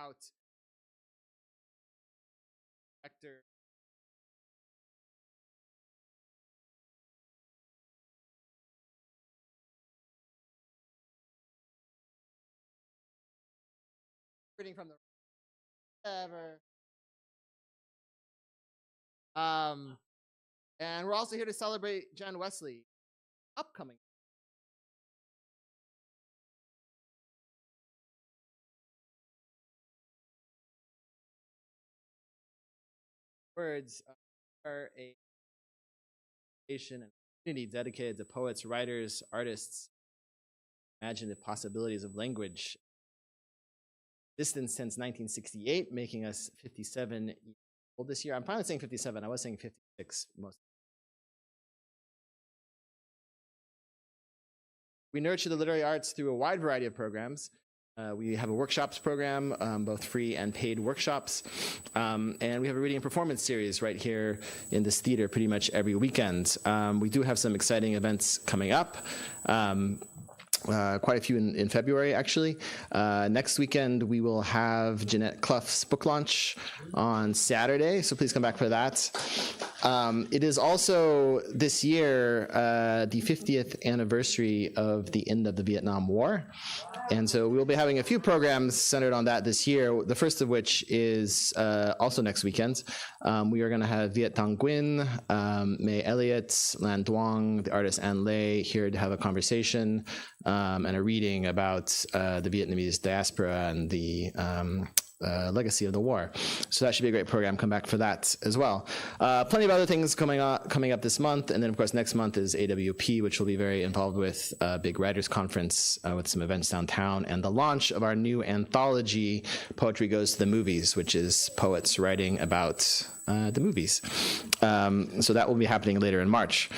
about director reading from the ever. And we're also here to celebrate Jen Wesley, upcoming. Words are a nation and community dedicated to poets, writers, artists. Imagine the possibilities of language. Existence since 1968, making us 57 years old this year. I'm probably saying 57. I was saying 56 most. We nurture the literary arts through a wide variety of programs. We have a workshops program, both free and paid workshops. And we have a reading and performance series right here in this theater pretty much every weekend. We do have some exciting events coming up. Quite a few in February, actually. Next weekend, we will have Jeanette Clough's book launch on Saturday, so please come back for that. It is also this year the 50th anniversary of the end of the Vietnam War. And so we'll be having a few programs centered on that this year, the first of which is also next weekend. We are going to have Viet Thanh Nguyen, May Elliott, Lan Duong, the artist An Lê here to have a conversation and a reading about the Vietnamese diaspora and the legacy of the war. So that should be a great program. Come back for that as well. Plenty of other things coming up this month. And then, of course, next month is AWP, which we'll be very involved with, a big writers conference with some events downtown, and the launch of our new anthology, Poetry Goes to the Movies, which is poets writing about the movies. So that will be happening later in March.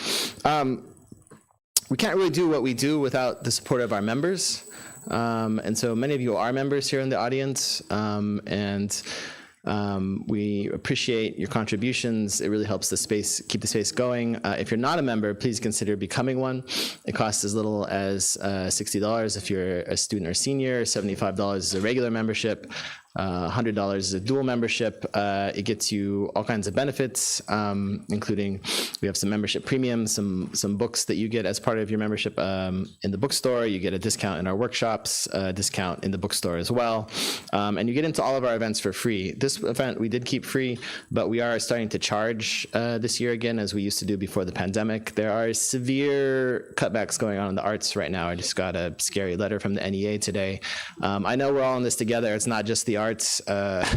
We can't really do what we do without the support of our members. And so many of you are members here in the audience, and we appreciate your contributions. It really helps the space, keep the space going. If you're not a member, please consider becoming one. It costs as little as $60 if you're a student or senior, $75 is a regular membership. $100 is a dual membership. It gets you all kinds of benefits, including we have some membership premiums, some books that you get as part of your membership in the bookstore. You get a discount in our workshops, a discount in the bookstore as well. And you get into all of our events for free. This event we did keep free, but we are starting to charge this year again, as we used to do before the pandemic. There are severe cutbacks going on in the arts right now. I just got a scary letter from the NEA today. I know we're all in this together. It's not just the arts, but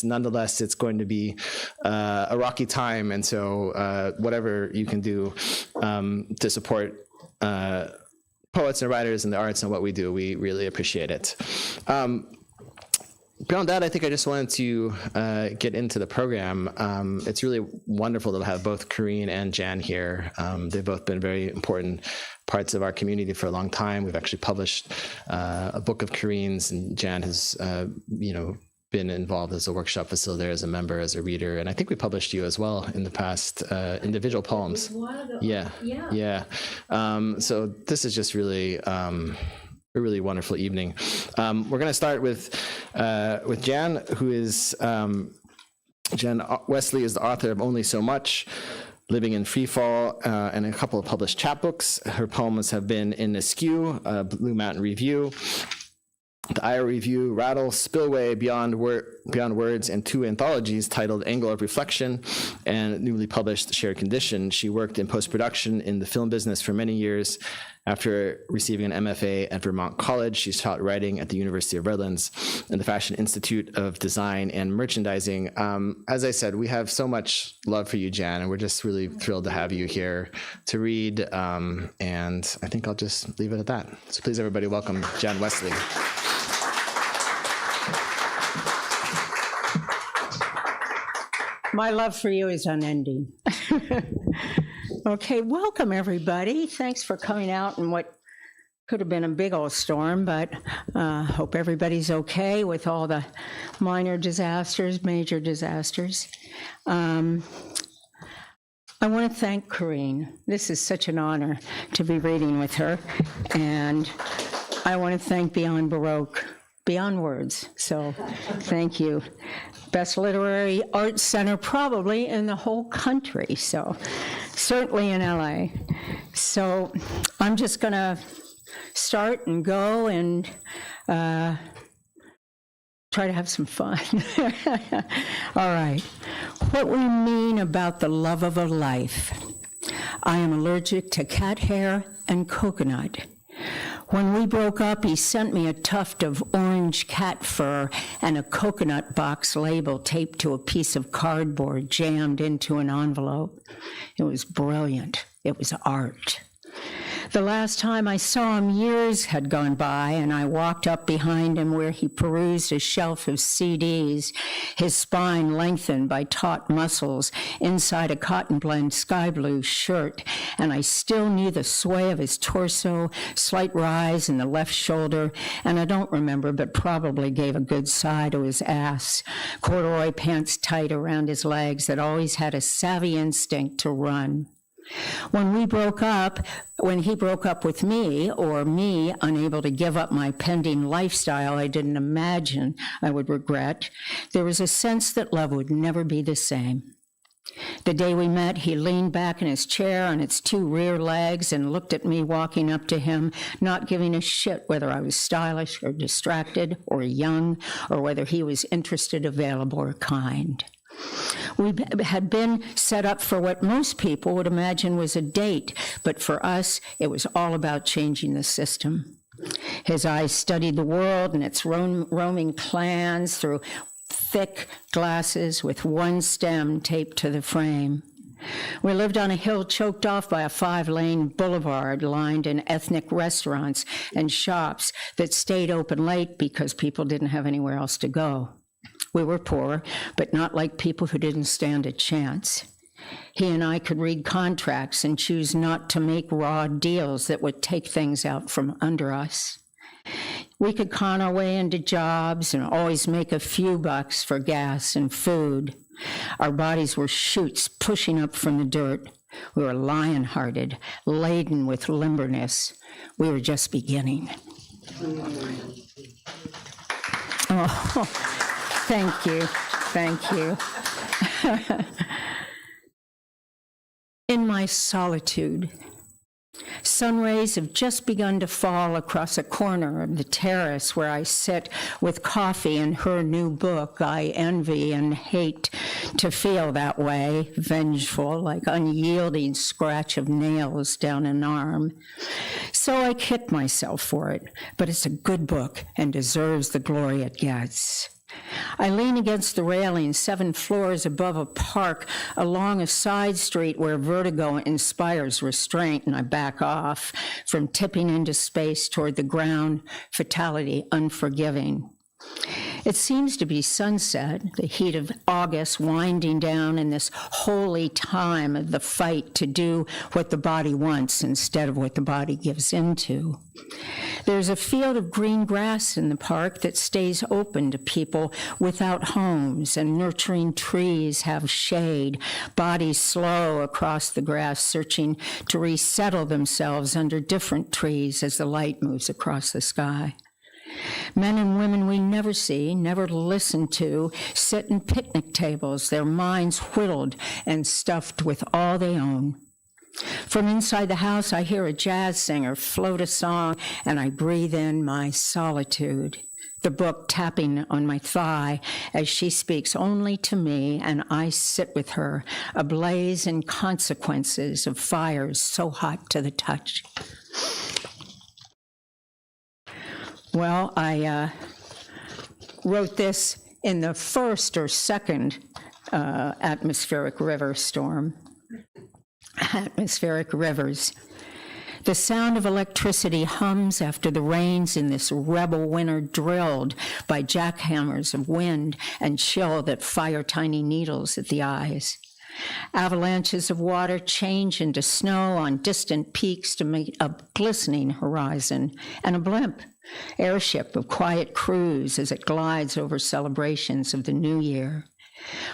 nonetheless, it's going to be a rocky time, and so whatever you can do to support poets and writers and the arts and what we do, we really appreciate it. Beyond that, I think I just wanted to get into the program. It's really wonderful to have both Carine and Jan here. They've both been very important parts of our community for a long time. We've actually published a book of Carine's, and Jan has, been involved as a workshop facilitator, as a member, as a reader, and I think we published you as well in the past, individual poems. Yeah. So this is just really a really wonderful evening. We're going to start with Jan, who is Jan Wesley is the author of Only So Much, Living in Freefall, and a couple of published chapbooks. Her poems have been in Askew, Blue Mountain Review, the Iowa Review, Rattle, Spillway, Beyond Words, and two anthologies titled Angle of Reflection and newly published Shared Condition. She worked in post-production in the film business for many years. After receiving an MFA at Vermont College, she's taught writing at the University of Redlands and the Fashion Institute of Design and Merchandising. As I said, we have so much love for you, Jan, and we're just really thrilled to have you here to read. And I think I'll just leave it at that. So please, everybody, welcome Jan Wesley. My love for you is unending. Okay, welcome everybody. Thanks for coming out in what could have been a big old storm, but hope everybody's okay with all the minor disasters, major disasters. I want to thank Carine. This is such an honor to be reading with her. And I want to thank Beyond Baroque beyond words. So thank you. Best literary arts center probably in the whole country, so certainly in LA. So I'm just going to start and go and try to have some fun. All right. What we mean about the love of a life. I am allergic to cat hair and coconut. When we broke up, he sent me a tuft of orange cat fur and a coconut box label taped to a piece of cardboard jammed into an envelope. It was brilliant. It was art. The last time I saw him, years had gone by, and I walked up behind him where he perused a shelf of CDs, his spine lengthened by taut muscles inside a cotton blend sky blue shirt, and I still knew the sway of his torso, slight rise in the left shoulder, and I don't remember, but probably gave a good sigh to his ass, corduroy pants tight around his legs that always had a savvy instinct to run. When he broke up with me, or me unable to give up my pending lifestyle I didn't imagine I would regret, there was a sense that love would never be the same. The day we met, he leaned back in his chair on its two rear legs and looked at me walking up to him, not giving a shit whether I was stylish or distracted or young, or whether he was interested, available, or kind. We had been set up for what most people would imagine was a date, but for us, it was all about changing the system. His eyes studied the world and its roaming clans through thick glasses with one stem taped to the frame. We lived on a hill choked off by a 5-lane boulevard lined in ethnic restaurants and shops that stayed open late because people didn't have anywhere else to go. We were poor, but not like people who didn't stand a chance. He and I could read contracts and choose not to make raw deals that would take things out from under us. We could con our way into jobs and always make a few bucks for gas and food. Our bodies were shoots pushing up from the dirt. We were lion-hearted, laden with limberness. We were just beginning. Oh. Thank you. Thank you. In my solitude, sun rays have just begun to fall across a corner of the terrace where I sit with coffee and her new book. I envy and hate to feel that way, vengeful, like unyielding scratch of nails down an arm. So I kick myself for it, but it's a good book and deserves the glory it gets. I lean against the railing 7 floors above a park along a side street where vertigo inspires restraint, and I back off from tipping into space toward the ground, fatality unforgiving. It seems to be sunset, the heat of August winding down in this holy time of the fight to do what the body wants instead of what the body gives into. There's a field of green grass in the park that stays open to people without homes, and nurturing trees have shade, bodies slow across the grass, searching to resettle themselves under different trees as the light moves across the sky. Men and women we never see, never listen to, sit in picnic tables, their minds whittled and stuffed with all they own. From inside the house, I hear a jazz singer float a song, and I breathe in my solitude, the book tapping on my thigh as she speaks only to me, and I sit with her, ablaze in consequences of fires so hot to the touch. Well, I wrote this in the first or second atmospheric river storm. Atmospheric rivers. The sound of electricity hums after the rains in this rebel winter, drilled by jackhammers of wind and chill that fire tiny needles at the eyes. Avalanches of water change into snow on distant peaks to make a glistening horizon, and a blimp, airship of quiet cruise as it glides over celebrations of the new year.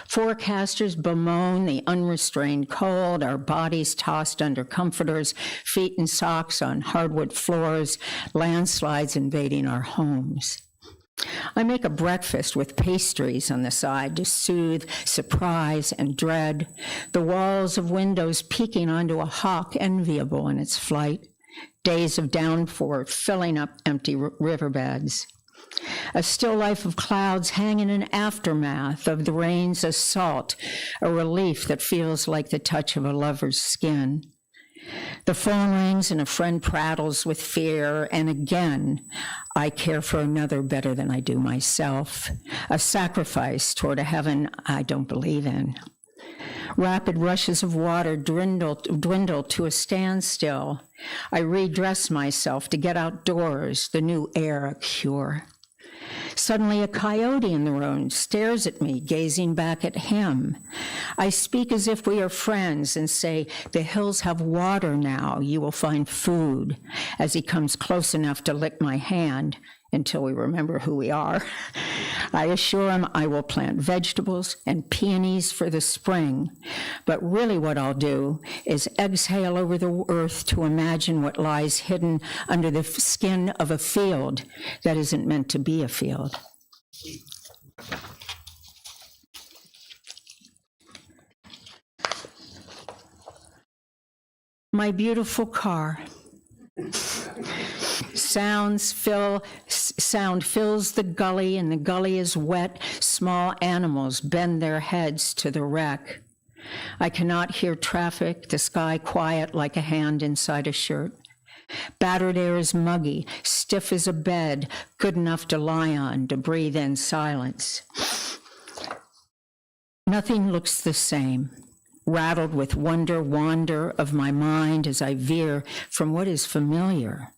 Forecasters bemoan the unrestrained cold, our bodies tossed under comforters, feet in socks on hardwood floors, landslides invading our homes. I make a breakfast with pastries on the side to soothe surprise and dread, the walls of windows peeking onto a hawk enviable in its flight, days of downpour filling up empty riverbeds. A still life of clouds hang in an aftermath of the rain's assault, a relief that feels like the touch of a lover's skin. The phone rings and a friend prattles with fear, and again, I care for another better than I do myself, a sacrifice toward a heaven I don't believe in. Rapid rushes of water dwindle to a standstill. I redress myself to get outdoors, the new air a cure. Suddenly a coyote in the road stares at me, gazing back at him. I speak as if we are friends and say, "The hills have water now, you will find food," as he comes close enough to lick my hand until we remember who we are. I assure him I will plant vegetables and peonies for the spring, but really what I'll do is exhale over the earth to imagine what lies hidden under the skin of a field that isn't meant to be a field. My beautiful car. Sound fills the gully, and the gully is wet. Small animals bend their heads to the wreck. I cannot hear traffic, the sky quiet like a hand inside a shirt. Battered air is muggy, stiff as a bed, good enough to lie on, to breathe in silence. Nothing looks the same. Rattled with wander of my mind as I veer from what is familiar.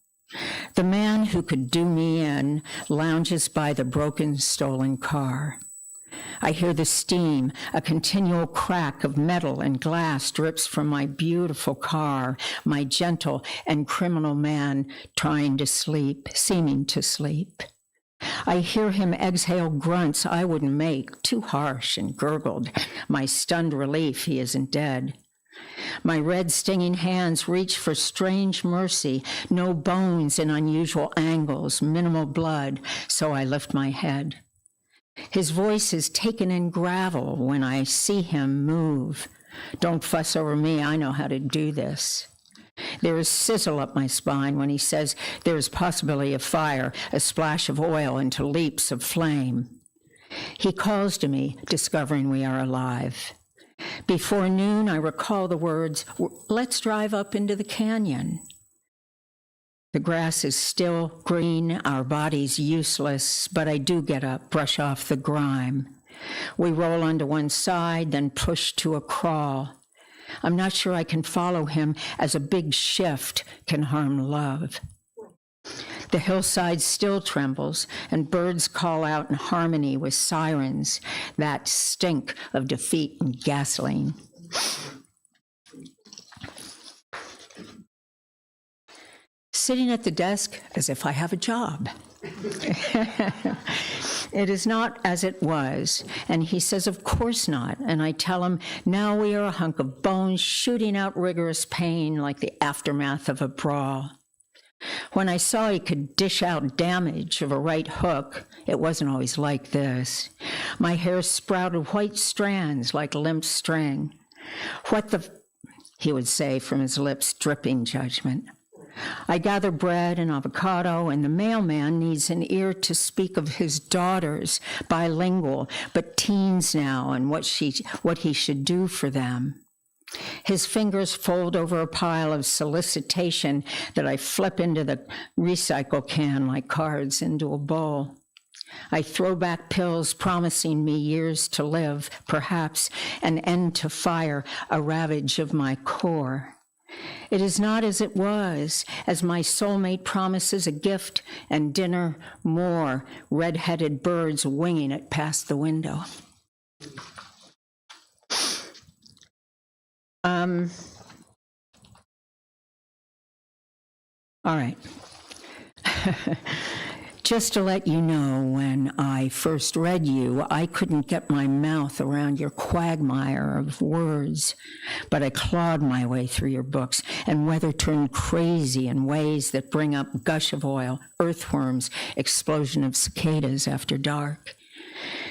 The man who could do me in lounges by the broken, stolen car. I hear the steam, a continual crack of metal and glass drips from my beautiful car, my gentle and criminal man trying to sleep, seeming to sleep. I hear him exhale grunts I wouldn't make, too harsh and gurgled, my stunned relief he isn't dead. My red stinging hands reach for strange mercy, no bones in unusual angles, minimal blood, so I lift my head. His voice is taken in gravel when I see him move. Don't fuss over me, I know how to do this. There is sizzle up my spine when he says there is possibility of fire, a splash of oil into leaps of flame. He calls to me, discovering we are alive. Before noon, I recall the words, "Let's drive up into the canyon." The grass is still green, our bodies useless, but I do get up, brush off the grime. We roll onto one side, then push to a crawl. I'm not sure I can follow him as a big shift can harm love. The hillside still trembles, and birds call out in harmony with sirens, that stink of defeat and gasoline. Sitting at the desk as if I have a job. It is not as it was, and he says, of course not, and I tell him, now we are a hunk of bones shooting out rigorous pain like the aftermath of a brawl. When I saw he could dish out damage of a right hook, it wasn't always like this. My hair sprouted white strands like limp string. "What the," he would say from his lips dripping judgment. I gather bread and avocado, and the mailman needs an ear to speak of his daughters, bilingual, but teens now, and what he should do for them. His fingers fold over a pile of solicitation that I flip into the recycle can like cards into a bowl. I throw back pills promising me years to live, perhaps an end to fire, a ravage of my core. It is not as it was, as my soulmate promises a gift and dinner more, red-headed birds winging it past the window. All right. Just to let you know, when I first read you, I couldn't get my mouth around your quagmire of words, but I clawed my way through your books, and weather turned crazy in ways that bring up gush of oil, earthworms, explosion of cicadas after dark.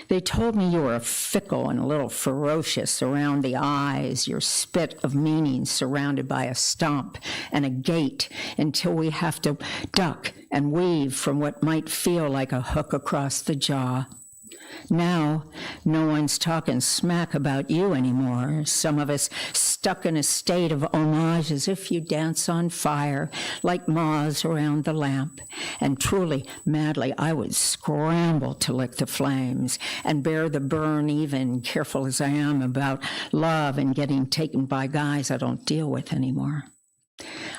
They told me you were fickle and a little ferocious around the eyes, your spit of meaning surrounded by a stomp and a gate until we have to duck and weave from what might feel like a hook across the jaw. Now, no one's talking smack about you anymore. Some of us stuck in a state of homage as if you dance on fire, like moths around the lamp. And truly, madly, I would scramble to lick the flames and bear the burn, even careful as I am about love and getting taken by guys I don't deal with anymore.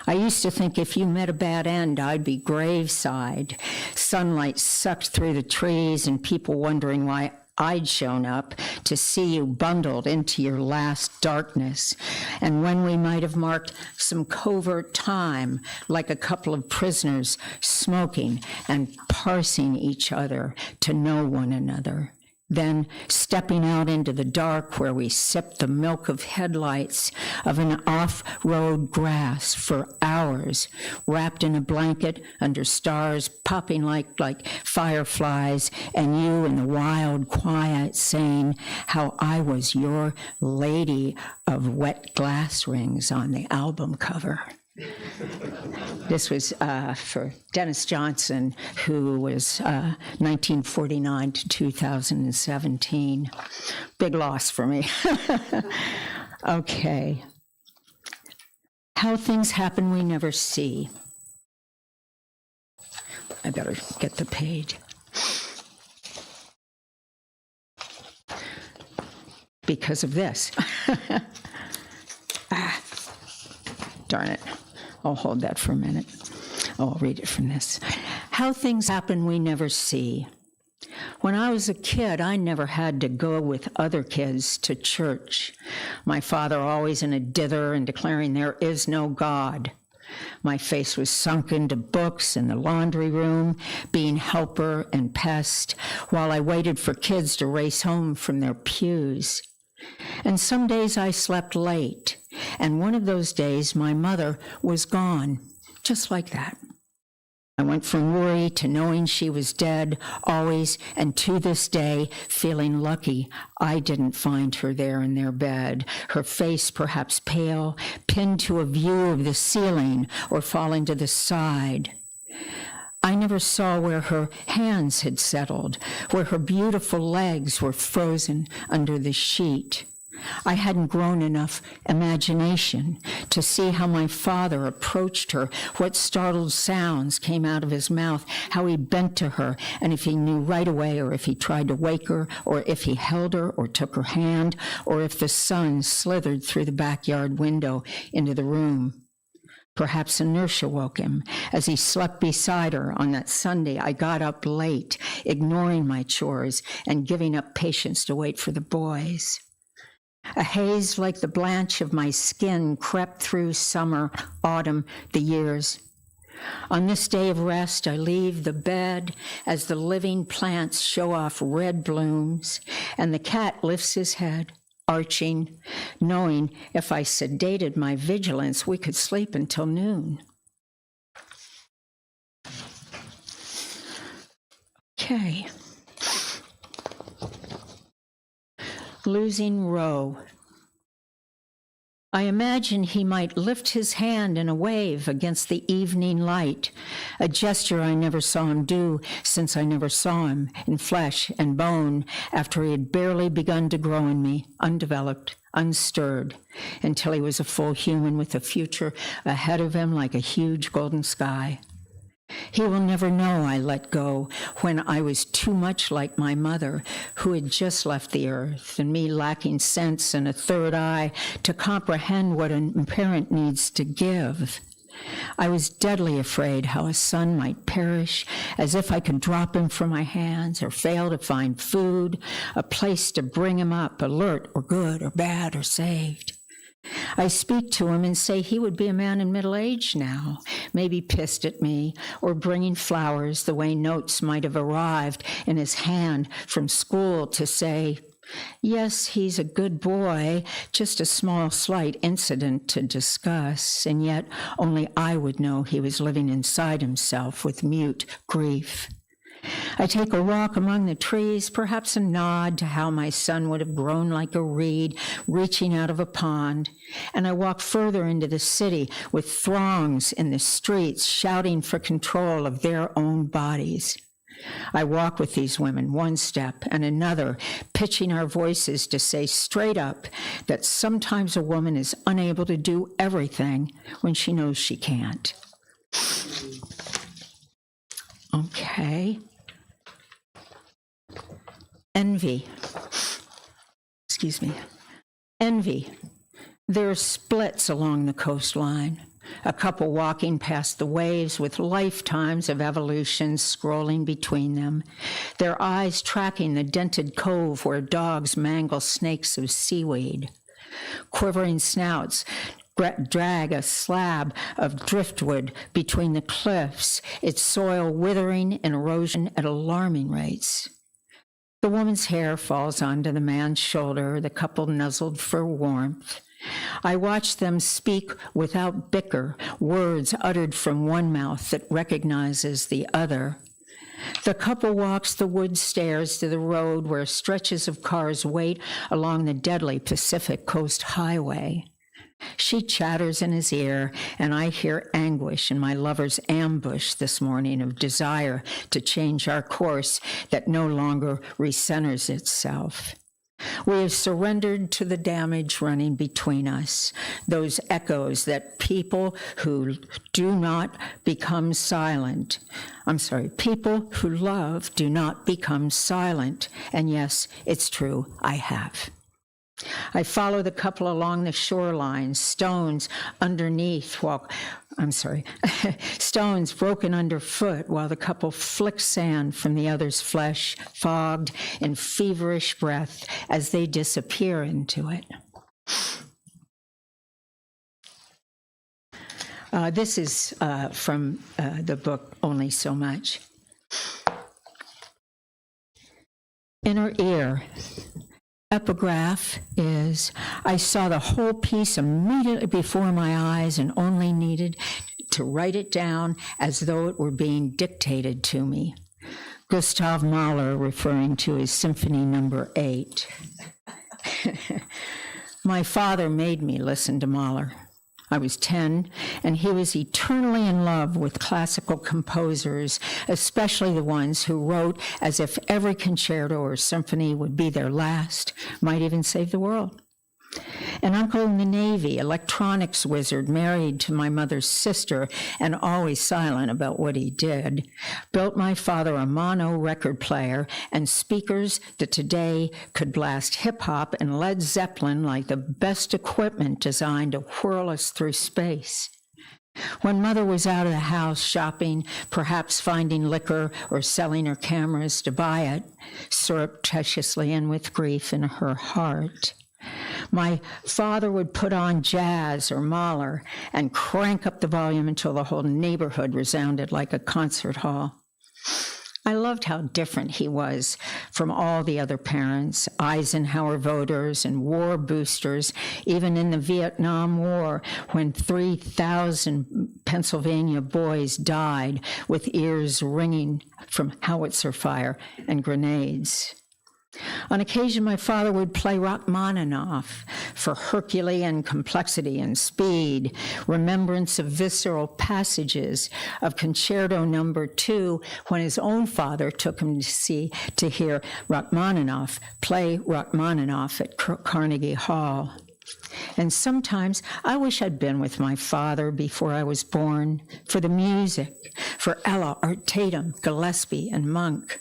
I used to think if you met a bad end, I'd be graveside, sunlight sucked through the trees and people wondering why I'd shown up to see you bundled into your last darkness, and when we might have marked some covert time, like a couple of prisoners smoking and parsing each other to know one another. Then stepping out into the dark where we sipped the milk of headlights of an off-road grass for hours, wrapped in a blanket under stars popping like fireflies, and you in the wild quiet saying how I was your lady of wet glass rings on the album cover. This was for Dennis Johnson, who was 1949 to 2017. Big loss for me. Okay. How things happen we never see. I better get the page. Because of this. Darn it. I'll hold that for a minute. Oh, I'll read it from this. How things happen we never see. When I was a kid, I never had to go with other kids to church. My father always in a dither and declaring there is no God. My face was sunk into books in the laundry room, being helper and pest, while I waited for kids to race home from their pews. And some days I slept late, and one of those days my mother was gone, just like that. I went from worry to knowing she was dead, always, and to this day, feeling lucky I didn't find her there in their bed, her face perhaps pale, pinned to a view of the ceiling or falling to the side. I never saw where her hands had settled, where her beautiful legs were frozen under the sheet. I hadn't grown enough imagination to see how my father approached her, what startled sounds came out of his mouth, how he bent to her, and if he knew right away, or if he tried to wake her, or if he held her or took her hand, or if the sun slithered through the backyard window into the room. Perhaps inertia woke him. As he slept beside her on that Sunday, I got up late, ignoring my chores and giving up patience to wait for the boys. A haze like the blanch of my skin crept through summer, autumn, the years. On this day of rest, I leave the bed as the living plants show off red blooms, and the cat lifts his head, arching, knowing if I sedated my vigilance, we could sleep until noon. Okay. Losing Roe. I imagine he might lift his hand in a wave against the evening light, a gesture I never saw him do since I never saw him in flesh and bone after he had barely begun to grow in me, undeveloped, unstirred, until he was a full human with a future ahead of him like a huge golden sky. He will never know I let go when I was too much like my mother, who had just left the earth, and me lacking sense and a third eye to comprehend what a parent needs to give. I was deadly afraid how a son might perish, as if I could drop him from my hands or fail to find food, a place to bring him up, alert or good or bad or saved. I speak to him and say he would be a man in middle age now, maybe pissed at me, or bringing flowers the way notes might have arrived in his hand from school to say, yes, he's a good boy, just a small slight incident to discuss, and yet only I would know he was living inside himself with mute grief. I take a walk among the trees, perhaps a nod to how my son would have grown like a reed reaching out of a pond, and I walk further into the city with throngs in the streets shouting for control of their own bodies. I walk with these women one step and another, pitching our voices to say straight up that sometimes a woman is unable to do everything when she knows she can't. Okay. Envy. Excuse me. Envy. There are splits along the coastline. A couple walking past the waves with lifetimes of evolution scrolling between them, their eyes tracking the dented cove where dogs mangle snakes of seaweed. Quivering snouts drag a slab of driftwood between the cliffs, its soil withering and erosion at alarming rates. The woman's hair falls onto the man's shoulder, the couple nuzzled for warmth. I watch them speak without bicker, words uttered from one mouth that recognizes the other. The couple walks the wood stairs to the road where stretches of cars wait along the deadly Pacific Coast Highway. She chatters in his ear, and I hear anguish in my lover's ambush this morning of desire to change our course that no longer recenters itself. We have surrendered to the damage running between us, those echoes that people who love do not become silent. And yes, it's true, I have. I follow the couple along the shoreline, stones broken underfoot while the couple flicks sand from the other's flesh, fogged in feverish breath as they disappear into it. This is from the book Only So Much. Inner ear. Epigraph is, I saw the whole piece immediately before my eyes and only needed to write it down as though it were being dictated to me. Gustav Mahler, referring to his Symphony No. 8. My father made me listen to Mahler. I was 10, and he was eternally in love with classical composers, especially the ones who wrote as if every concerto or symphony would be their last, might even save the world. An uncle in the Navy, electronics wizard, married to my mother's sister and always silent about what he did, built my father a mono record player and speakers that today could blast hip-hop and Led Zeppelin like the best equipment designed to whirl us through space. When Mother was out of the house shopping, perhaps finding liquor or selling her cameras to buy it, surreptitiously and with grief in her heart, my father would put on jazz or Mahler and crank up the volume until the whole neighborhood resounded like a concert hall. I loved how different he was from all the other parents, Eisenhower voters and war boosters, even in the Vietnam War when 3,000 Pennsylvania boys died with ears ringing from howitzer fire and grenades. On occasion, my father would play Rachmaninoff for Herculean complexity and speed, remembrance of visceral passages of Concerto No. 2, when his own father took him to hear Rachmaninoff play Rachmaninoff at Carnegie Hall. And sometimes I wish I'd been with my father before I was born, for the music, for Ella, Art Tatum, Gillespie, and Monk.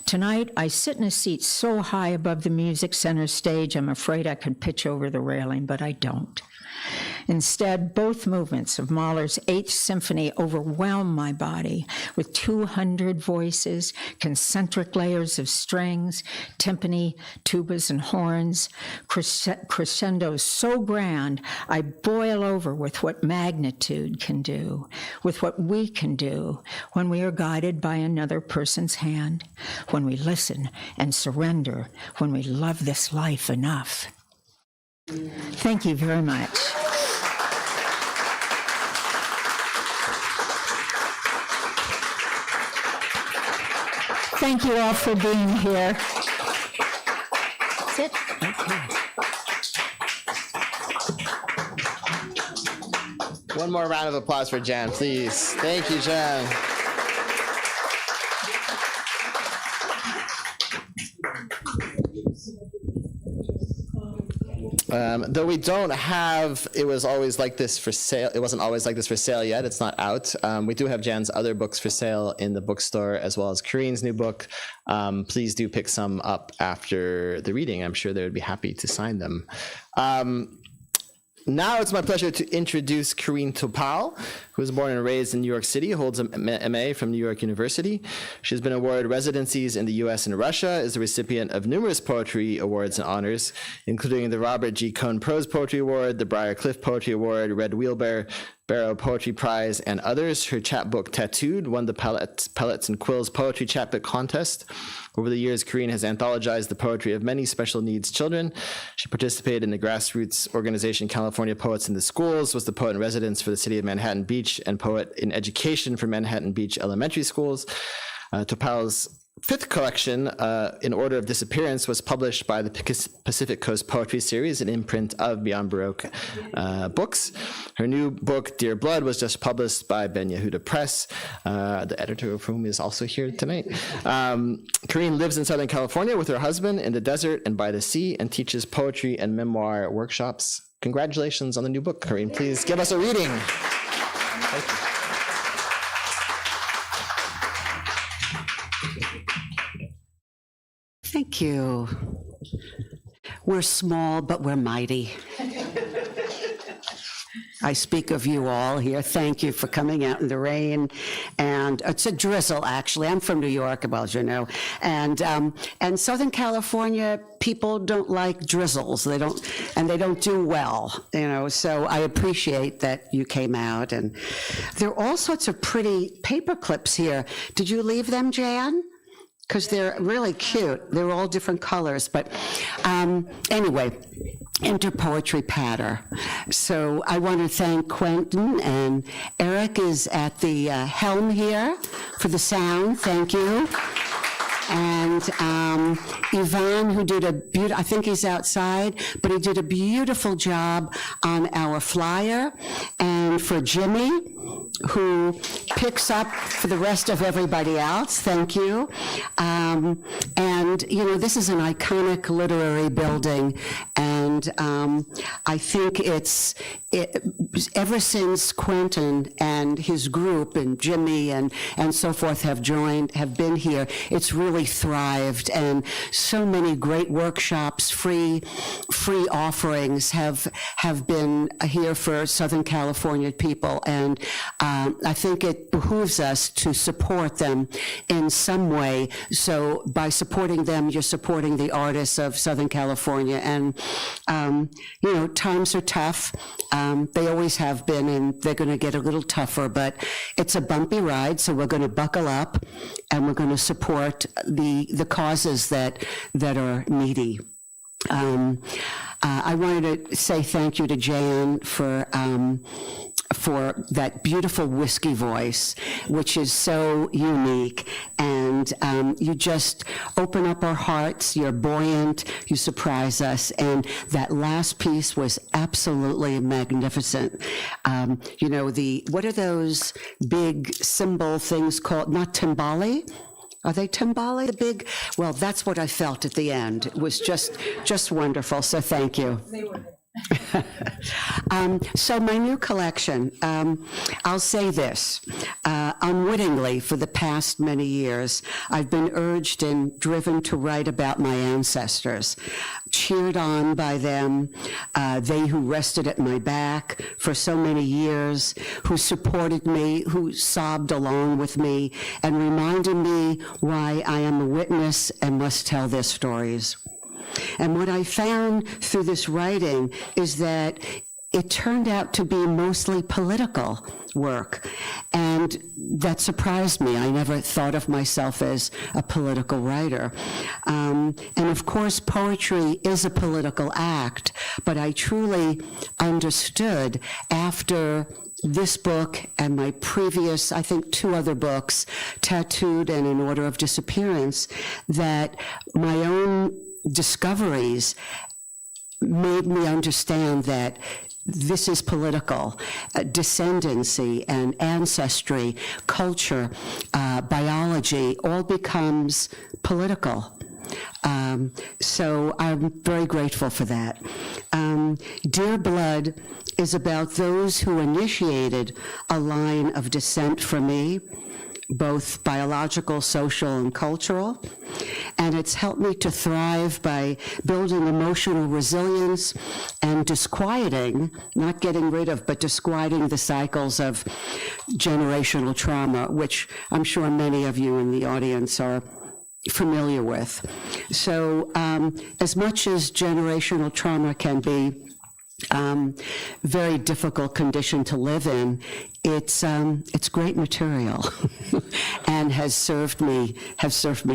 Tonight, I sit in a seat so high above the music center stage, I'm afraid I could pitch over the railing, but I don't. Instead, both movements of Mahler's Eighth Symphony overwhelm my body with 200 voices, concentric layers of strings, timpani, tubas, and horns, crescendos so grand I boil over with what magnitude can do, with what we can do when we are guided by another person's hand, when we listen and surrender, when we love this life enough. Thank you very much. Thank you all for being here. Sit. Okay. One more round of applause for Jan, please. Thank you, Jan. Though we don't have, it was always like this for sale. It wasn't always like this for sale yet. It's not out. We do have Jan's other books for sale in the bookstore, as well as Carine's new book. Please do pick some up after the reading. I'm sure they would be happy to sign them. Now it's my pleasure to introduce Carine Topal, who was born and raised in New York City, holds an MA from New York University. She's been awarded residencies in the US and Russia, is the recipient of numerous poetry awards and honors, including the Robert G. Cohn Prose Poetry Award, the Briar Cliff Poetry Award, Red Wheelbarrow Poetry Prize, and others. Her chapbook, Tattooed, won the Pellets and Quills Poetry Chapbook Contest. Over the years, Carine has anthologized the poetry of many special needs children. She participated in the grassroots organization California Poets in the Schools, was the poet in residence for the city of Manhattan Beach, and poet in education for Manhattan Beach elementary schools. Topal's fifth collection, In Order of Disappearance, was published by the Pacific Coast Poetry Series, an imprint of Beyond Baroque Books. Her new book, Dear Blood, was just published by Ben Yehuda Press, the editor of whom is also here tonight. Carine lives in Southern California with her husband in the desert and by the sea, and teaches poetry and memoir workshops. Congratulations on the new book, Carine. Please give us a reading. Thank you. Thank you. We're small, but we're mighty. I speak of you all here. Thank you for coming out in the rain. And it's a drizzle, actually. I'm from New York, well, as you know. And Southern California, people don't like drizzles. They don't do well, you know. So I appreciate that you came out. And there are all sorts of pretty paper clips here. Did you leave them, Jan? Because they're really cute. They're all different colors. But anyway, enter poetry patter. So I want to thank Quentin, and Eric is at the helm here for the sound. Thank you. And Yvonne, who did I think he's outside, but he did a beautiful job on our flyer. And for Jimmy, who picks up for the rest of everybody else, thank you. And, you know, this is an iconic literary building, and I think ever since Quentin and his group and Jimmy and so forth have been here, it's really thrived, and so many great workshops, free offerings have been here for Southern California people, and I think it behooves us to support them in some way. So by supporting them, you're supporting the artists of Southern California, and you know, times are tough. They always have been, and they're going to get a little tougher, but it's a bumpy ride, so we're going to buckle up, and we're going to support the causes that are needy. I wanted to say thank you to Jan for that beautiful whiskey voice, which is so unique, and you just open up our hearts. You're buoyant, you surprise us, and that last piece was absolutely magnificent. You know, what are those big cymbal things called? Not timbali? Are they timbali? The big, well, that's what I felt at the end. It was just wonderful, so thank you. So my new collection, I'll say this, unwittingly for the past many years, I've been urged and driven to write about my ancestors, cheered on by them, they who rested at my back for so many years, who supported me, who sobbed along with me, and reminded me why I am a witness and must tell their stories. And what I found through this writing is that it turned out to be mostly political work, and that surprised me. I never thought of myself as a political writer. And of course, poetry is a political act, but I truly understood after this book and my previous, I think, 2 other books, Tattooed and In Order of Disappearance, that my own discoveries made me understand that this is political. Descendancy and ancestry, culture, biology, all becomes political. So I'm very grateful for that. Dear Blood is about those who initiated a line of descent for me, both biological, social, and cultural. And it's helped me to thrive by building emotional resilience and disquieting, not getting rid of, but disquieting the cycles of generational trauma, which I'm sure many of you in the audience are familiar with. So as much as generational trauma can be very difficult condition to live in, it's great material and has served me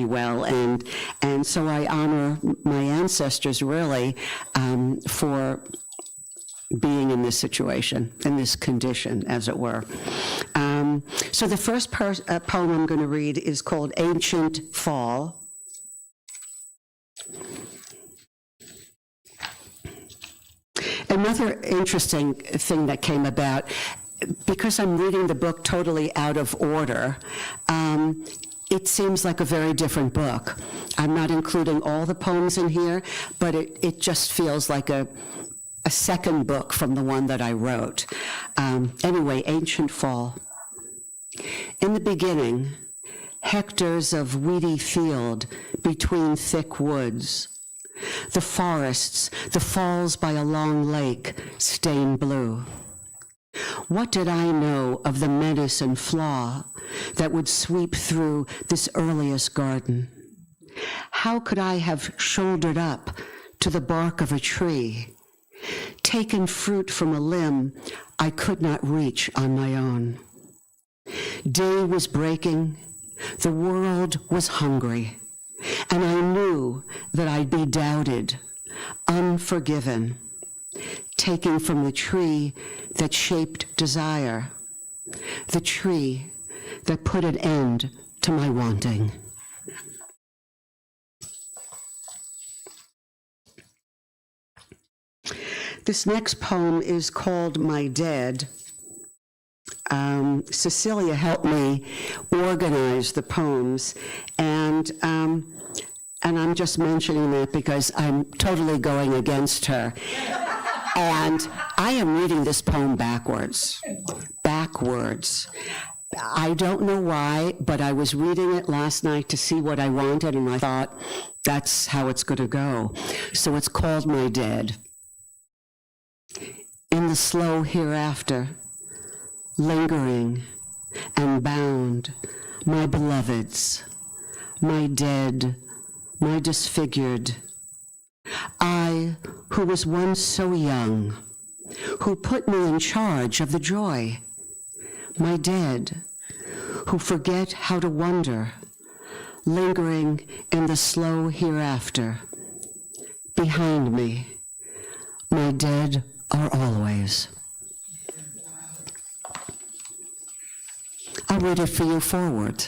well, and so I honor my ancestors really for being in this situation, in this condition, as it were. So the first poem I'm going to read is called Ancient Fall. Another interesting thing that came about, because I'm reading the book totally out of order, it seems like a very different book. I'm not including all the poems in here, but it just feels like a second book from the one that I wrote. Anyway, Ancient Fall. In the beginning, hectares of weedy field between thick woods, the forests, the falls by a long lake, stained blue. What did I know of the menace and flaw that would sweep through this earliest garden? How could I have shouldered up to the bark of a tree, taken fruit from a limb I could not reach on my own? Day was breaking, the world was hungry, and I knew that I'd be doubted, unforgiven, taking from the tree that shaped desire, the tree that put an end to my wanting. This next poem is called My Dead. Cecilia helped me organize the poems, and I'm just mentioning that because I'm totally going against her. And I am reading this poem backwards. I don't know why, but I was reading it last night to see what I wanted, and I thought, that's how it's going to go. So it's called My Dead. In the slow hereafter, lingering and bound, my beloveds, my dead, my disfigured, I who was once so young, who put me in charge of the joy, my dead, who forget how to wonder, lingering in the slow hereafter, behind me, my dead are always. I'll read it for you forward.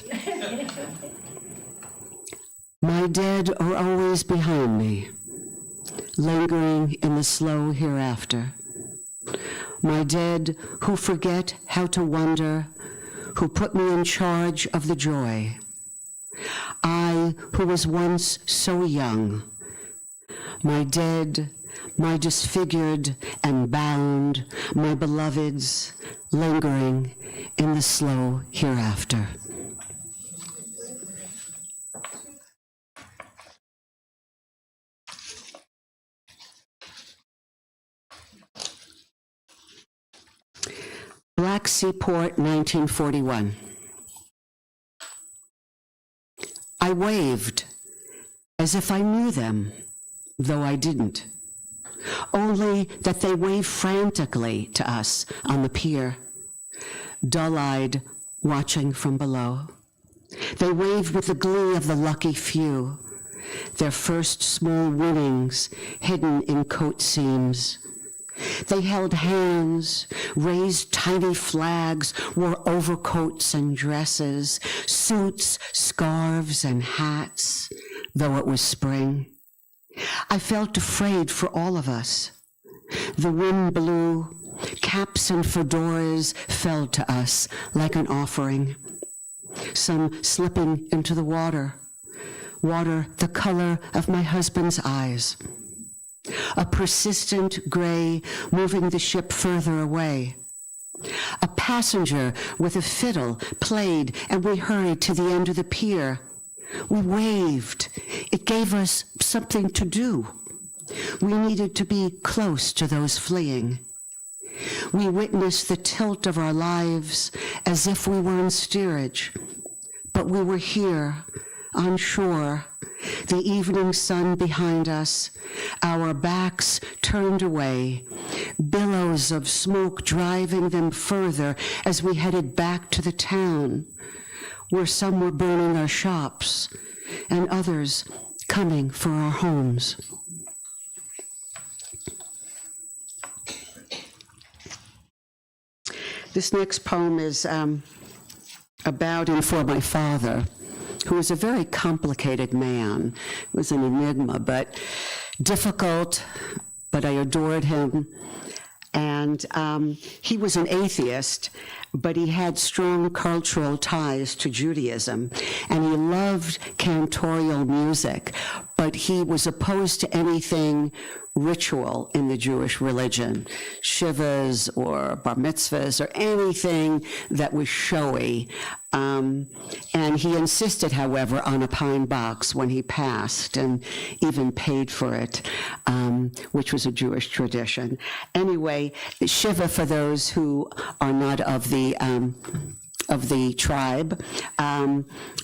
My dead are always behind me, lingering in the slow hereafter. My dead who forget how to wonder, who put me in charge of the joy. I who was once so young, my dead my disfigured and bound, my beloveds lingering in the slow hereafter. Black Seaport, 1941. I waved as if I knew them, though I didn't. Only that they waved frantically to us on the pier, dull-eyed, watching from below. They waved with the glee of the lucky few, their first small winnings hidden in coat seams. They held hands, raised tiny flags, wore overcoats and dresses, suits, scarves, and hats, though it was spring. I felt afraid for all of us. The wind blew, caps and fedoras fell to us like an offering, some slipping into the water the color of my husband's eyes. A persistent gray moving the ship further away. A passenger with a fiddle played, and we hurried to the end of the pier. We waved. It gave us something to do. We needed to be close to those fleeing. We witnessed the tilt of our lives as if we were in steerage, but we were here, on shore, the evening sun behind us, our backs turned away, billows of smoke driving them further as we headed back to the town, where some were burning our shops and others coming for our homes. This next poem is about and for my father, who was a very complicated man. He was an enigma, but difficult, but I adored him. And he was an atheist, but he had strong cultural ties to Judaism, and he loved cantorial music, but he was opposed to anything ritual in the Jewish religion, shivas or bar mitzvahs or anything that was showy. And he insisted, however, on a pine box when he passed and even paid for it, which was a Jewish tradition. Anyway, Shiva, for those who are not of the tribe,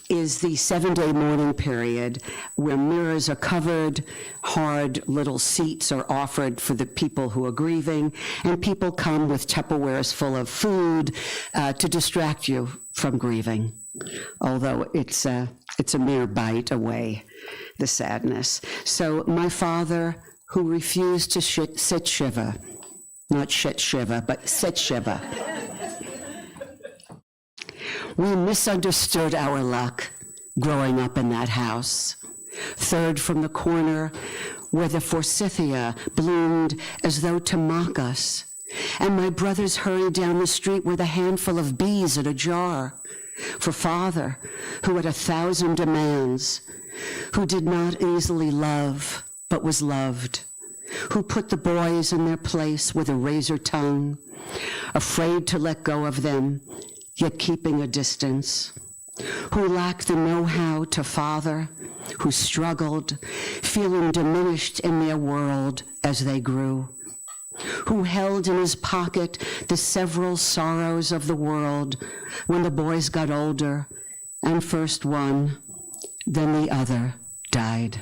is the 7-day mourning period where mirrors are covered, hard little seats are offered for the people who are grieving, and people come with Tupperwares full of food to distract you from grieving, although it's a mere bite away, the sadness. So my father, who refused to sit Shiva, not shit Shiva, but sit Shiva, we misunderstood our luck growing up in that house. Third from the corner where the forsythia bloomed as though to mock us. And my brothers hurried down the street with a handful of bees in a jar. For father, who had 1,000 demands, who did not easily love, but was loved, who put the boys in their place with a razor tongue, afraid to let go of them, yet keeping a distance, who lacked the know-how to father, who struggled, feeling diminished in their world as they grew, who held in his pocket the several sorrows of the world when the boys got older, and first one, then the other died.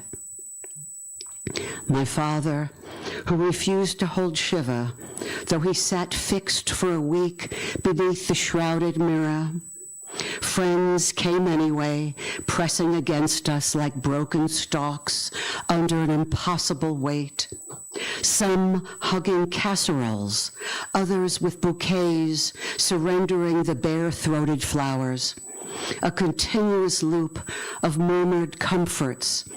My father, who refused to hold Shiva, though he sat fixed for a week beneath the shrouded mirror. Friends came anyway, pressing against us like broken stalks under an impossible weight. Some hugging casseroles, others with bouquets, surrendering the bare-throated flowers. A continuous loop of murmured comforts,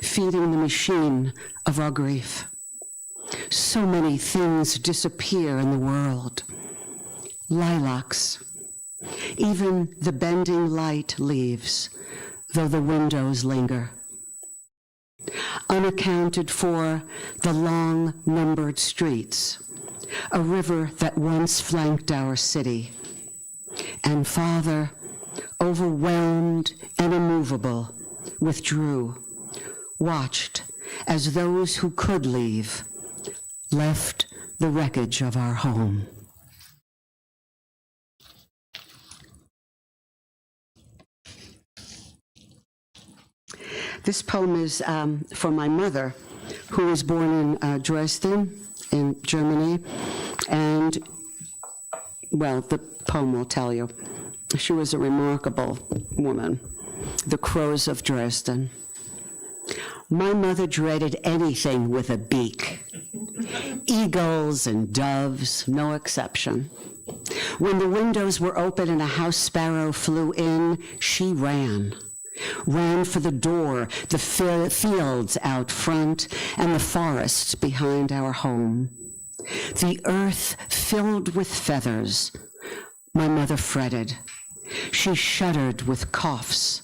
feeding the machine of our grief. So many things disappear in the world. Lilacs, even the bending light leaves, though the windows linger. unaccounted for the long numbered streets, a river that once flanked our city. And Father, overwhelmed and immovable, withdrew, watched as those who could leave left the wreckage of our home. This poem is for my mother, who was born in Dresden, in Germany, and, well, the poem will tell you. She was a remarkable woman, the crows of Dresden. My mother dreaded anything with a beak. Eagles and doves, no exception. When the windows were open and a house sparrow flew in, she ran for the door, the fields out front, and the forests behind our home. The earth filled with feathers. My mother fretted. She shuddered with coughs.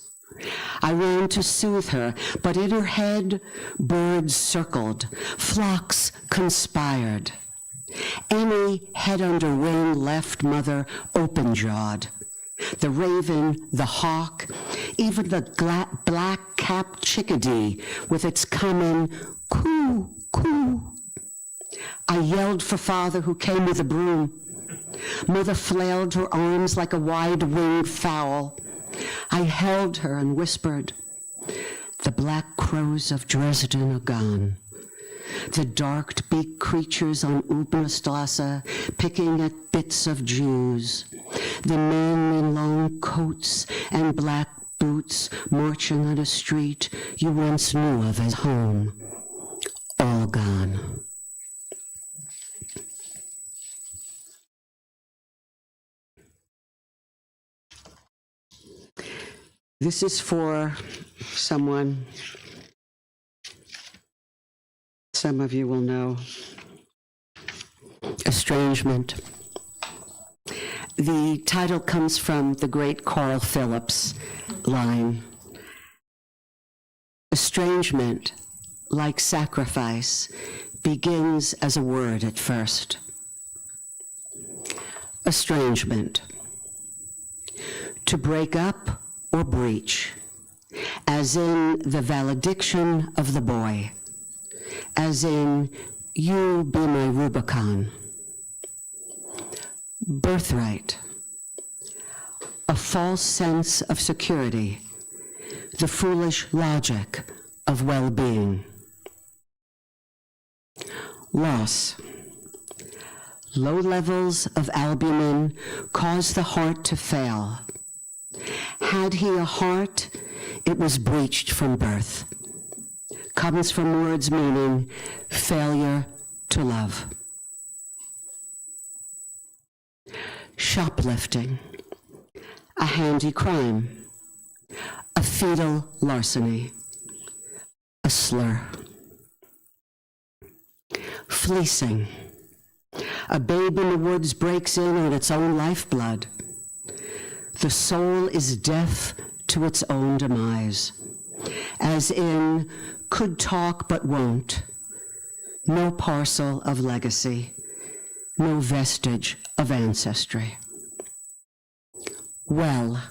I ran to soothe her, but in her head, birds circled, flocks conspired. Any head under wing left mother open-jawed. The raven, the hawk, even the black-capped chickadee with its common coo, coo. I yelled for Father, who came with a broom. Mother flailed her arms like a wide-winged fowl. I held her and whispered, "The black crows of Dresden are gone. The dark-beaked creatures on Ubnerstrasse picking at bits of Jews. The men in long coats and black boots marching on a street you once knew of as home. All gone." This is for someone some of you will know. Estrangement. The title comes from the great Carl Phillips line. Estrangement, like sacrifice, begins as a word at first. Estrangement. To break up or breach, as in the valediction of the boy, as in you be my Rubicon. Birthright, a false sense of security, the foolish logic of well-being. Loss, low levels of albumin cause the heart to fail. Had he a heart, it was breached from birth. Comes from words meaning failure to love. Shoplifting, a handy crime, a fetal larceny, a slur. Fleecing, a babe in the woods breaks in on its own lifeblood. The soul is deaf to its own demise, as in could talk but won't, no parcel of legacy, no vestige of ancestry. Well,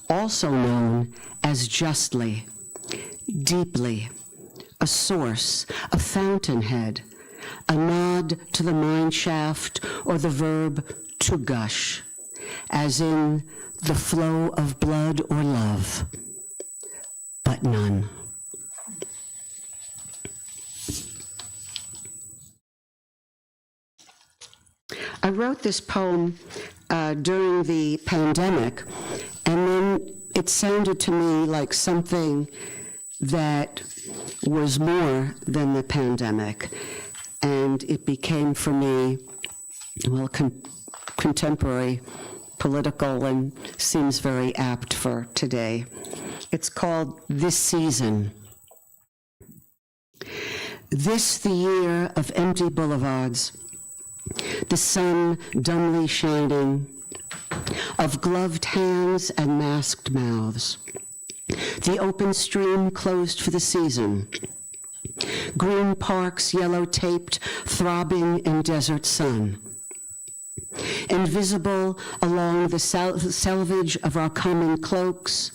also known as justly, deeply, a source, a fountainhead, a nod to the mine shaft or the verb to gush, as in the flow of blood or love, but none. I wrote this poem during the pandemic, and then it sounded to me like something that was more than the pandemic, and it became for me, well, contemporary, political, and seems very apt for today. It's called This Season. This the year of empty boulevards, the sun dumbly shining, of gloved hands and masked mouths. The open stream closed for the season. Green parks yellow-taped, throbbing in desert sun. Invisible along the selvage of our common cloaks,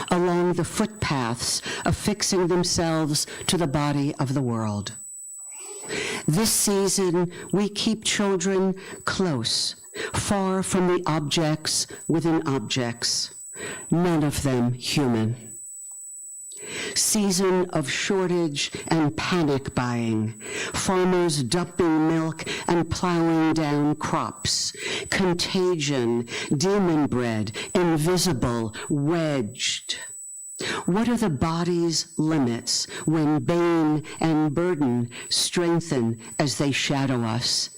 along the footpaths affixing themselves to the body of the world. This season, we keep children close, far from the objects within objects, none of them human. Season of shortage and panic buying, farmers dumping milk and plowing down crops, contagion, demon bred, invisible, wedged. What are the body's limits when bane and burden strengthen as they shadow us,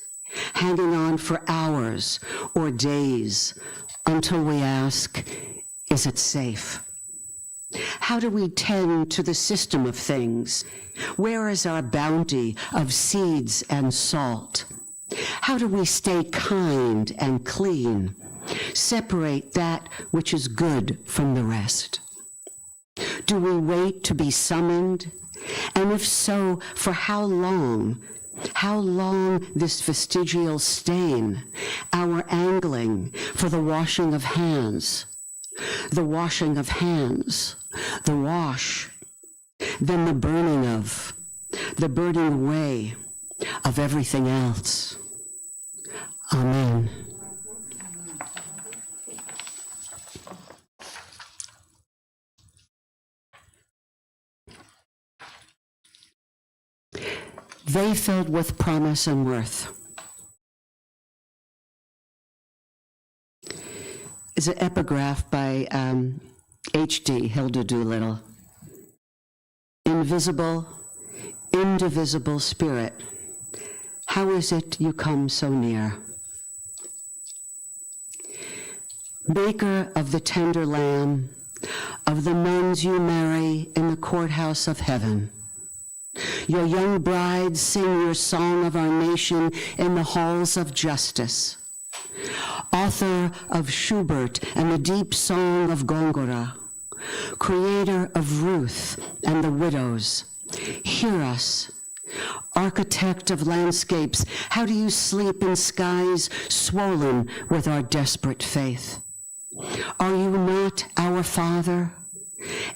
hanging on for hours or days until we ask, is it safe? How do we tend to the system of things? Where is our bounty of seeds and salt? How do we stay kind and clean, separate that which is good from the rest? Do we wait to be summoned? And if so, for how long? How long this vestigial stain, our angling for the washing of hands? The washing of hands, the wash, then the burning away of everything else. Amen. They filled with promise and worth. Is an epigraph by H.D. Hilda Doolittle. Invisible, indivisible spirit, how is it you come so near? Maker of the tender lamb, of the nuns you marry in the courthouse of heaven, your young brides sing your song of our nation in the halls of justice. Author of Schubert and the deep song of Gongora, creator of Ruth and the widows, hear us. Architect of landscapes, how do you sleep in skies swollen with our desperate faith? Are you not our Father,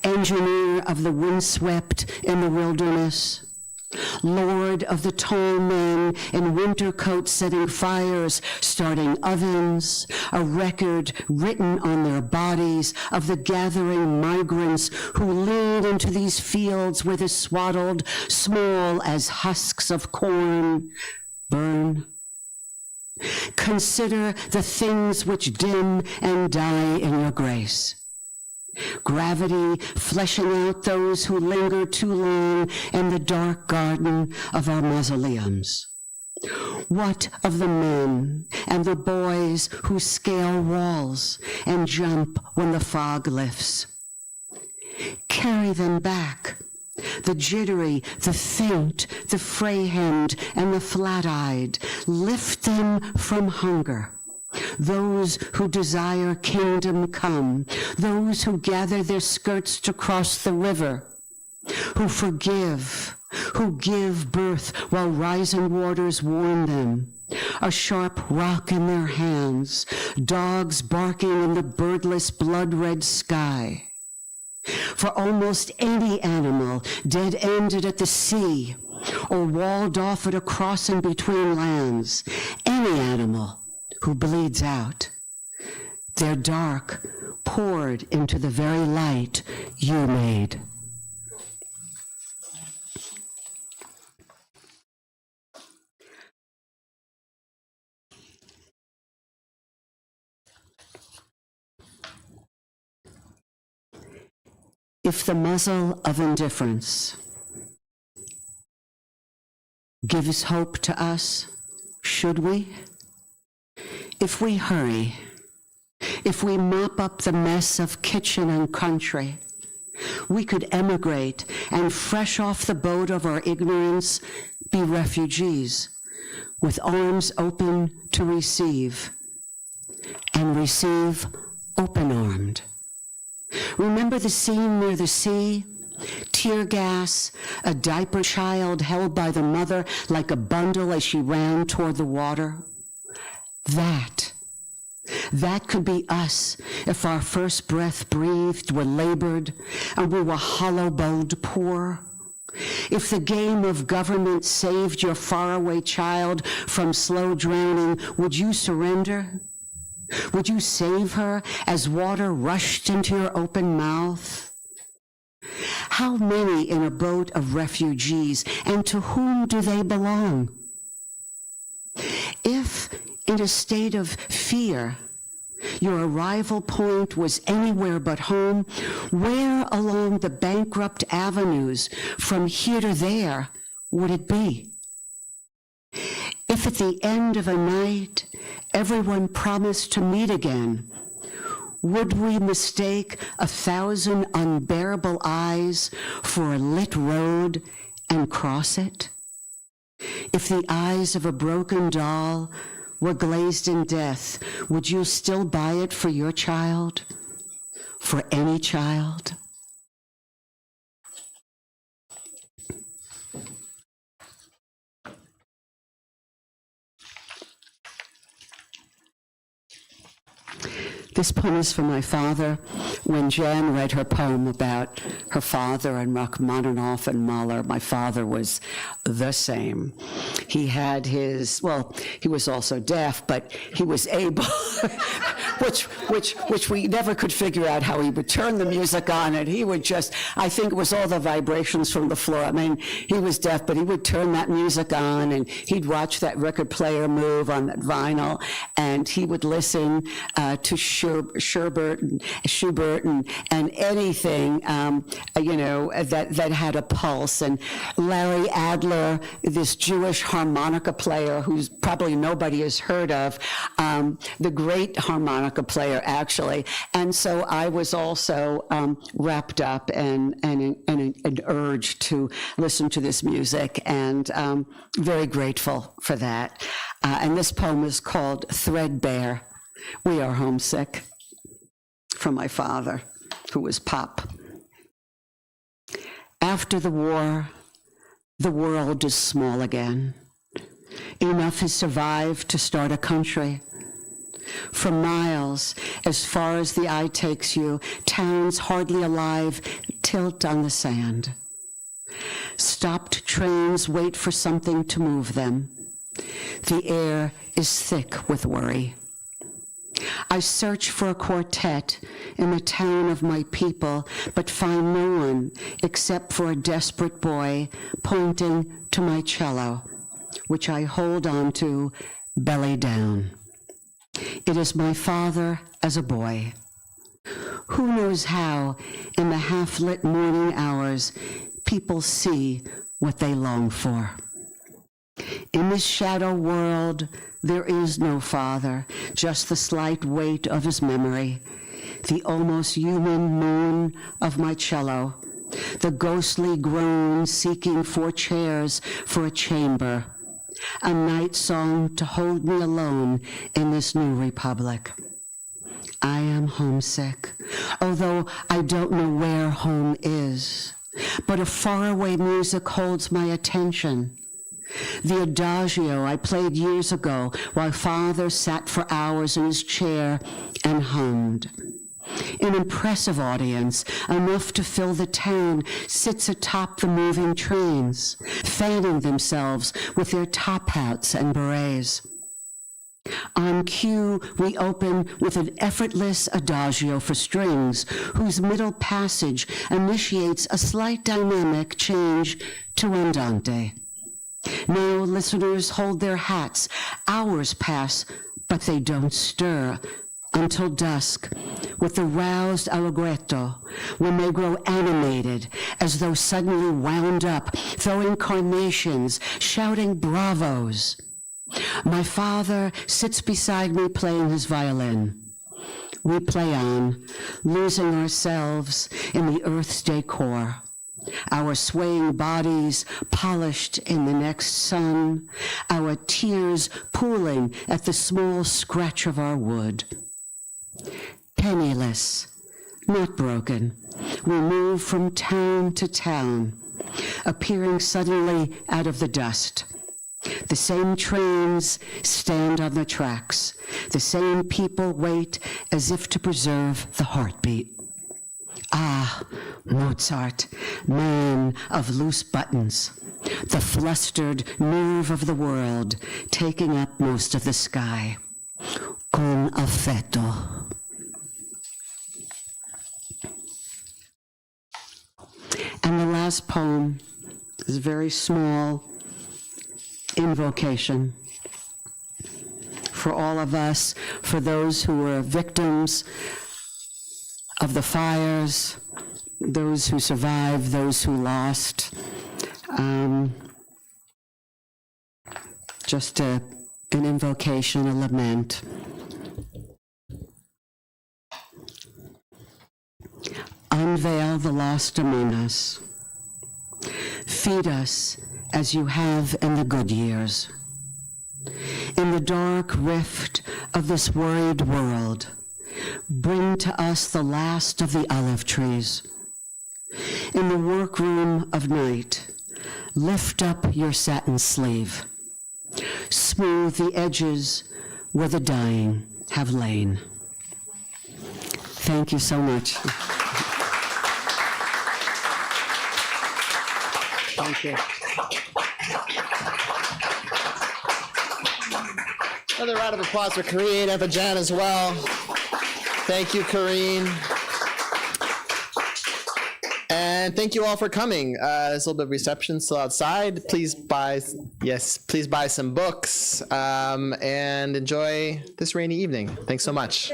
engineer of the windswept in the wilderness? Lord of the tall men in winter coats setting fires, starting ovens, a record written on their bodies of the gathering migrants who lead into these fields where the swaddled, small as husks of corn, burn. Consider the things which dim and die in your grace. Gravity fleshing out those who linger too long in the dark garden of our mausoleums. What of the men and the boys who scale walls and jump when the fog lifts? Carry them back, the jittery, the faint, the fray-hemmed, and the flat-eyed. Lift them from hunger. Those who desire kingdom come, those who gather their skirts to cross the river, who forgive, who give birth while rising waters warn them, a sharp rock in their hands, dogs barking in the birdless blood-red sky. For almost any animal dead-ended at the sea or walled off at a crossing between lands, any animal who bleeds out, their dark poured into the very light you made. If the muzzle of indifference gives hope to us, should we? If we hurry, if we mop up the mess of kitchen and country, we could emigrate and fresh off the boat of our ignorance be refugees with arms open to receive and receive open-armed. Remember the scene near the sea? Tear gas, a diaper child held by the mother like a bundle as she ran toward the water. That could be us if our first breath breathed were labored and we were hollow-bowed poor. If the game of government saved your faraway child from slow drowning, would you surrender? Would you save her as water rushed into your open mouth? How many in a boat of refugees, and to whom do they belong? If, in a state of fear, your arrival point was anywhere but home, where along the bankrupt avenues from here to there would it be? If at the end of a night everyone promised to meet again, would we mistake 1,000 unbearable eyes for a lit road and cross it? If the eyes of a broken doll were glazed in death, would you still buy it for your child? For any child? This poem is for my father. When Jan read her poem about her father and Rachmaninoff and Mahler, my father was the same. He had he was also deaf, but he was able, which we never could figure out how he would turn the music on, and he would just, I think it was all the vibrations from the floor. I mean, he was deaf, but he would turn that music on, and he'd watch that record player move on that vinyl, and he would listen to Schubert and anything, that had a pulse. And Larry Adler, this Jewish harmonica player who's probably nobody has heard of, the great harmonica player, actually. And so I was also wrapped up and urged to listen to this music, and very grateful for that. And this poem is called Threadbare. We are homesick, from my father, who was Pop. After the war, the world is small again. Enough has survived to start a country. For miles, as far as the eye takes you, towns hardly alive tilt on the sand. Stopped trains wait for something to move them. The air is thick with worry. I search for a quartet in the town of my people, but find no one except for a desperate boy pointing to my cello, which I hold on to belly down. It is my father as a boy. Who knows how, in the half-lit morning hours, people see what they long for. In this shadow world, there is no father, just the slight weight of his memory, the almost human moan of my cello, the ghostly groan seeking 4 chairs for a chamber, a night song to hold me alone in this new republic. I am homesick, although I don't know where home is, but a faraway music holds my attention. The adagio I played years ago while father sat for hours in his chair and hummed. An impressive audience, enough to fill the town, sits atop the moving trains, fanning themselves with their top hats and berets. On cue, we open with an effortless adagio for strings, whose middle passage initiates a slight dynamic change to andante. Now listeners hold their hats. Hours pass, but they don't stir until dusk, with the roused allegretto, when they grow animated, as though suddenly wound up, throwing carnations, shouting bravos. My father sits beside me playing his violin. We play on, losing ourselves in the earth's decor. Our swaying bodies polished in the next sun, our tears pooling at the small scratch of our wood. Penniless, not broken. We move from town to town, appearing suddenly out of the dust. The same trains stand on the tracks. The same people wait as if to preserve the heartbeat. Ah, Mozart, man of loose buttons, the flustered nerve of the world, taking up most of the sky. Con affetto. And the last poem is a very small invocation for all of us, for those who were victims of the fires, those who survived, those who lost. Just an invocation, a lament. Unveil the lost among us. Feed us as you have in the good years. In the dark rift of this worried world, bring to us the last of the olive trees. In the workroom of night, lift up your satin sleeve. Smooth the edges where the dying have lain. Thank you so much. Thank you. Another round of applause for Carine and for Jan as well. Thank you, Carine. And thank you all for coming. There's a little bit of reception still outside. Please buy some books and enjoy this rainy evening. Thanks so much.